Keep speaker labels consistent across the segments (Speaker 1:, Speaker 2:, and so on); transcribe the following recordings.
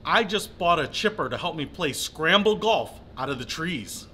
Speaker 1: I just bought a chipper to help me play scramble golf out of the trees.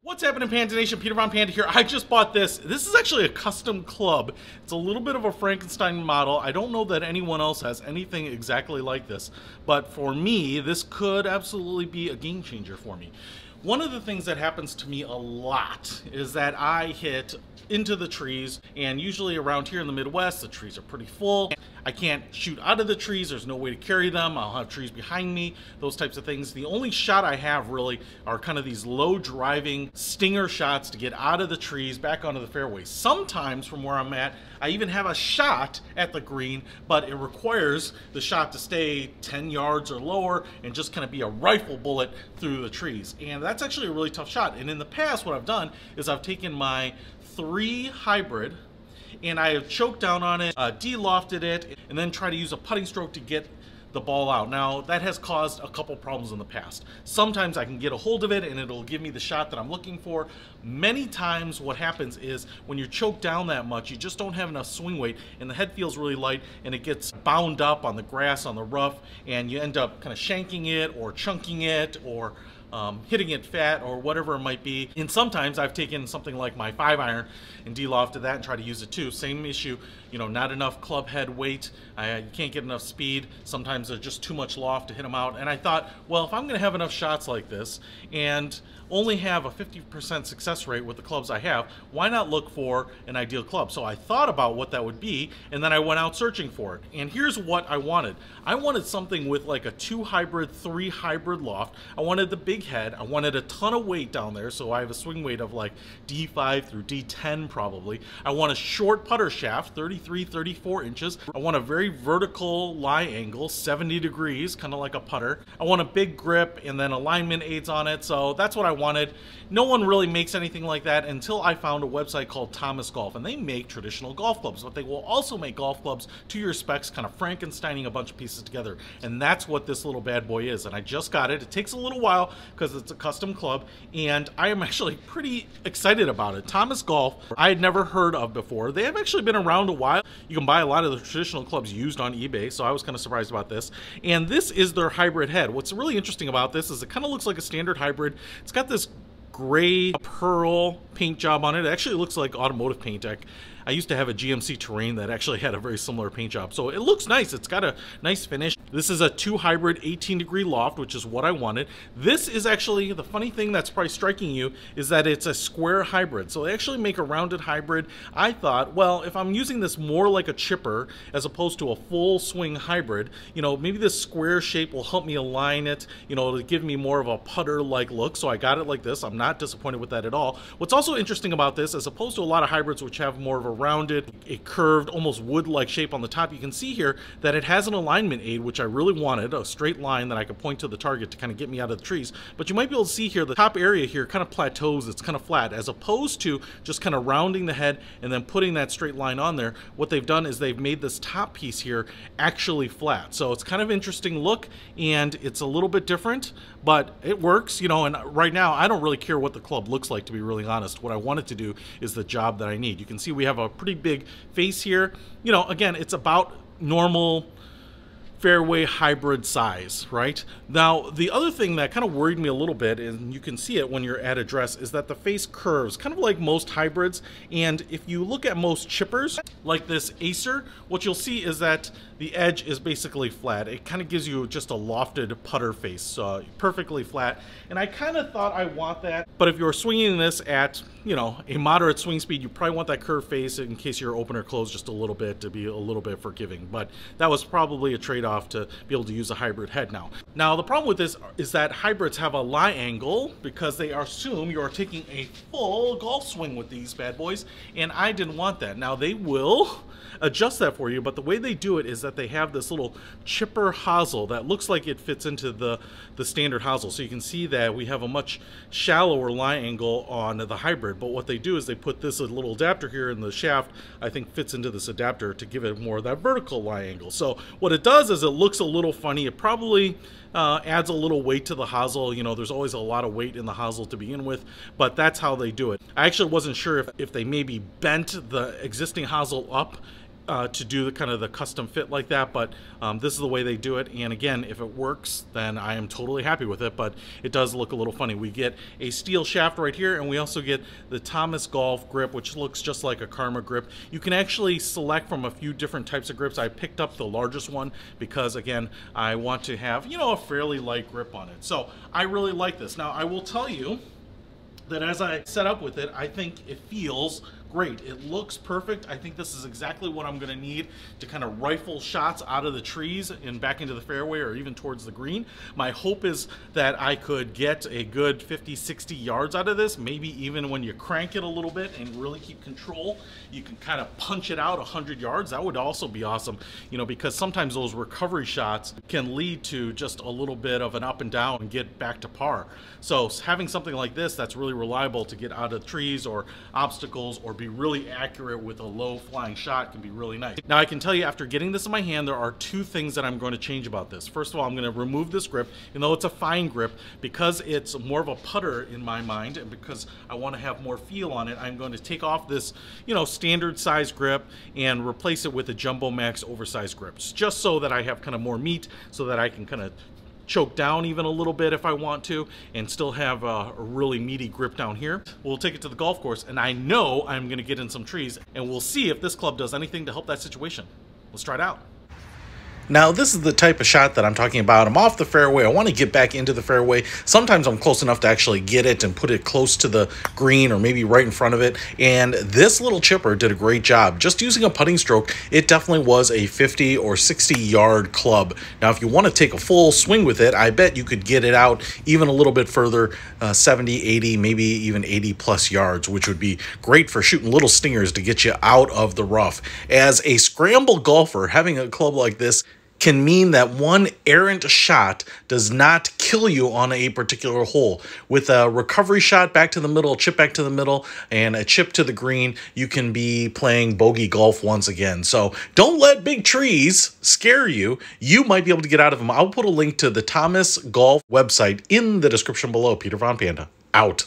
Speaker 1: What's happening, Panda Nation? Peter Von Panda here. I just bought this. This is actually a custom club. It's a little bit of a Frankenstein model. I don't know that anyone else has anything exactly like this, but for me, this could absolutely be a game changer for me. One of the things that happens to me a lot is that I hit into the trees, and usually around here in the Midwest, the trees are pretty full. I can't shoot out of the trees. There's no way to carry them. I'll have trees behind me, those types of things. The only shot I have really are kind of these low driving stinger shots to get out of the trees back onto the fairway. Sometimes from where I'm at, I even have a shot at the green, but it requires the shot to stay 10 yards or lower and just kind of be a rifle bullet through the trees. And that's actually a really tough shot. And in the past, what I've done is I've taken my 3 hybrid and I have choked down on it, de-lofted it, and then try to use a putting stroke to get the ball out. Now, that has caused a couple problems in the past. Sometimes I can get a hold of it and it'll give me the shot that I'm looking for. Many times what happens is when you're choked down that much, you just don't have enough swing weight and the head feels really light and it gets bound up on the grass, on the rough, and you end up kind of shanking it or chunking it or hitting it fat or whatever it might be. And sometimes I've taken something like my 5-iron and de-lofted that and tried to use it too. Same issue, you know, not enough club head weight. You can't get enough speed. Sometimes there's just too much loft to hit them out. And I thought, well, if I'm going to have enough shots like this and only have a 50% success rate with the clubs I have, why not look for an ideal club? So I thought about what that would be, and then I went out searching for it. And here's what I wanted. I wanted something with like a 2 hybrid, 3 hybrid loft. I wanted the big head. I wanted a ton of weight down there, so I have a swing weight of like D5 through D10 probably. I want a short putter shaft, 33, 34 inches. I want a very vertical lie angle, 70 degrees, kind of like a putter. I want a big grip and then alignment aids on it, so that's what I wanted. No one really makes anything like that until I found a website called Thomas Golf, and they make traditional golf clubs, but they will also make golf clubs to your specs, kind of Frankensteining a bunch of pieces together, and that's what this little bad boy is. And I just got it. It takes a little while because it's a custom club, and I am actually pretty excited about it. Thomas Golf, I had never heard of before. They have actually been around a while. You can buy a lot of the traditional clubs used on eBay, so I was kind of surprised about this. And this is their hybrid head. What's really interesting about this is it kind of looks like a standard hybrid. It's got this gray pearl paint job on it. It actually looks like automotive paint. I used to have a GMC Terrain that actually had a very similar paint job. So it looks nice. It's got a nice finish. This is a 2 hybrid 18-degree loft, which is what I wanted. This is actually, the funny thing that's probably striking you is that it's a square hybrid. So they actually make a rounded hybrid. I thought, well, if I'm using this more like a chipper as opposed to a full swing hybrid, you know, maybe this square shape will help me align it, you know, to give me more of a putter-like look. So I got it like this. I'm not disappointed with that at all. What's also interesting about this, as opposed to a lot of hybrids which have more of a rounded, a curved, almost wood-like shape on the top, you can see here that it has an alignment aid, which I really wanted, a straight line that I could point to the target to kind of get me out of the trees. But you might be able to see here the top area here kind of plateaus, it's kind of flat, as opposed to just kind of rounding the head and then putting that straight line on there. What they've done is they've made this top piece here actually flat. So it's kind of interesting look, and it's a little bit different, but it works, you know. And right now I don't really care what the club looks like, to be really honest. What I want it to do is the job that I need. You can see we have a pretty big face here. You know, again, it's about normal fairway hybrid size, right? Now, the other thing that kind of worried me a little bit, and you can see it when you're at address, is that the face curves, kind of like most hybrids. And if you look at most chippers, like this Acer, what you'll see is that the edge is basically flat. It kind of gives you just a lofted putter face, perfectly flat. And I kind of thought I want that, but if you're swinging this at, you know, a moderate swing speed, you probably want that curved face in case your opener closed just a little bit to be a little bit forgiving. But that was probably a trade-off to be able to use a hybrid head now. Now, the problem with this is that hybrids have a lie angle because they assume you are taking a full golf swing with these bad boys, and I didn't want that. Now, they will adjust that for you, but the way they do it is that they have this little chipper hosel that looks like it fits into the standard hosel. So you can see that we have a much shallower lie angle on the hybrid, but what they do is they put this little adapter here, in the shaft I think fits into this adapter to give it more of that vertical lie angle. So what it does is it looks a little funny. It probably adds a little weight to the hosel. You know, there's always a lot of weight in the hosel to begin with, but that's how they do it. I actually wasn't sure if they maybe bent the existing hosel up to do the kind of the custom fit like that, but this is the way they do it. And again, if it works, then I am totally happy with it, but it does look a little funny. We get a steel shaft right here, and we also get the Thomas Golf grip, which looks just like a Karma grip. You can actually select from a few different types of grips. I picked up the largest one because, again, I want to have, you know, a fairly light grip on it. So I really like this. Now, I will tell you that as I set up with it, I think it feels great. It looks perfect. I think this is exactly what I'm going to need to kind of rifle shots out of the trees and back into the fairway or even towards the green. My hope is that I could get a good 50, 60 yards out of this. Maybe even when you crank it a little bit and really keep control, you can kind of punch it out 100 yards. That would also be awesome, you know, because sometimes those recovery shots can lead to just a little bit of an up and down and get back to par. So having something like this that's really reliable to get out of trees or obstacles or be really accurate with a low flying shot can be really nice. Now I can tell you, after getting this in my hand, there are two things that I'm going to change about this. First of all, I'm going to remove this grip, even though it's a fine grip, because it's more of a putter in my mind and because I want to have more feel on it. I'm going to take off this, you know, standard size grip and replace it with a Jumbo Max oversized grips, just so that I have kind of more meat, so that I can kind of choke down even a little bit if I want to and still have a really meaty grip down here. We'll take it to the golf course, and I know I'm going to get in some trees, and we'll see if this club does anything to help that situation. Let's try it out. Now, this is the type of shot that I'm talking about. I'm off the fairway. I want to get back into the fairway. Sometimes I'm close enough to actually get it and put it close to the green or maybe right in front of it. And this little chipper did a great job. Just using a putting stroke, it definitely was a 50 or 60 yard club. Now, if you want to take a full swing with it, I bet you could get it out even a little bit further, 70, 80, maybe even 80 plus yards, which would be great for shooting little stingers to get you out of the rough. As a scramble golfer, having a club like this can mean that one errant shot does not kill you on a particular hole. With a recovery shot back to the middle, chip back to the middle, and a chip to the green, you can be playing bogey golf once again. So don't let big trees scare you. You might be able to get out of them. I'll put a link to the Thomas Golf website in the description below. Peter Von Panda, out.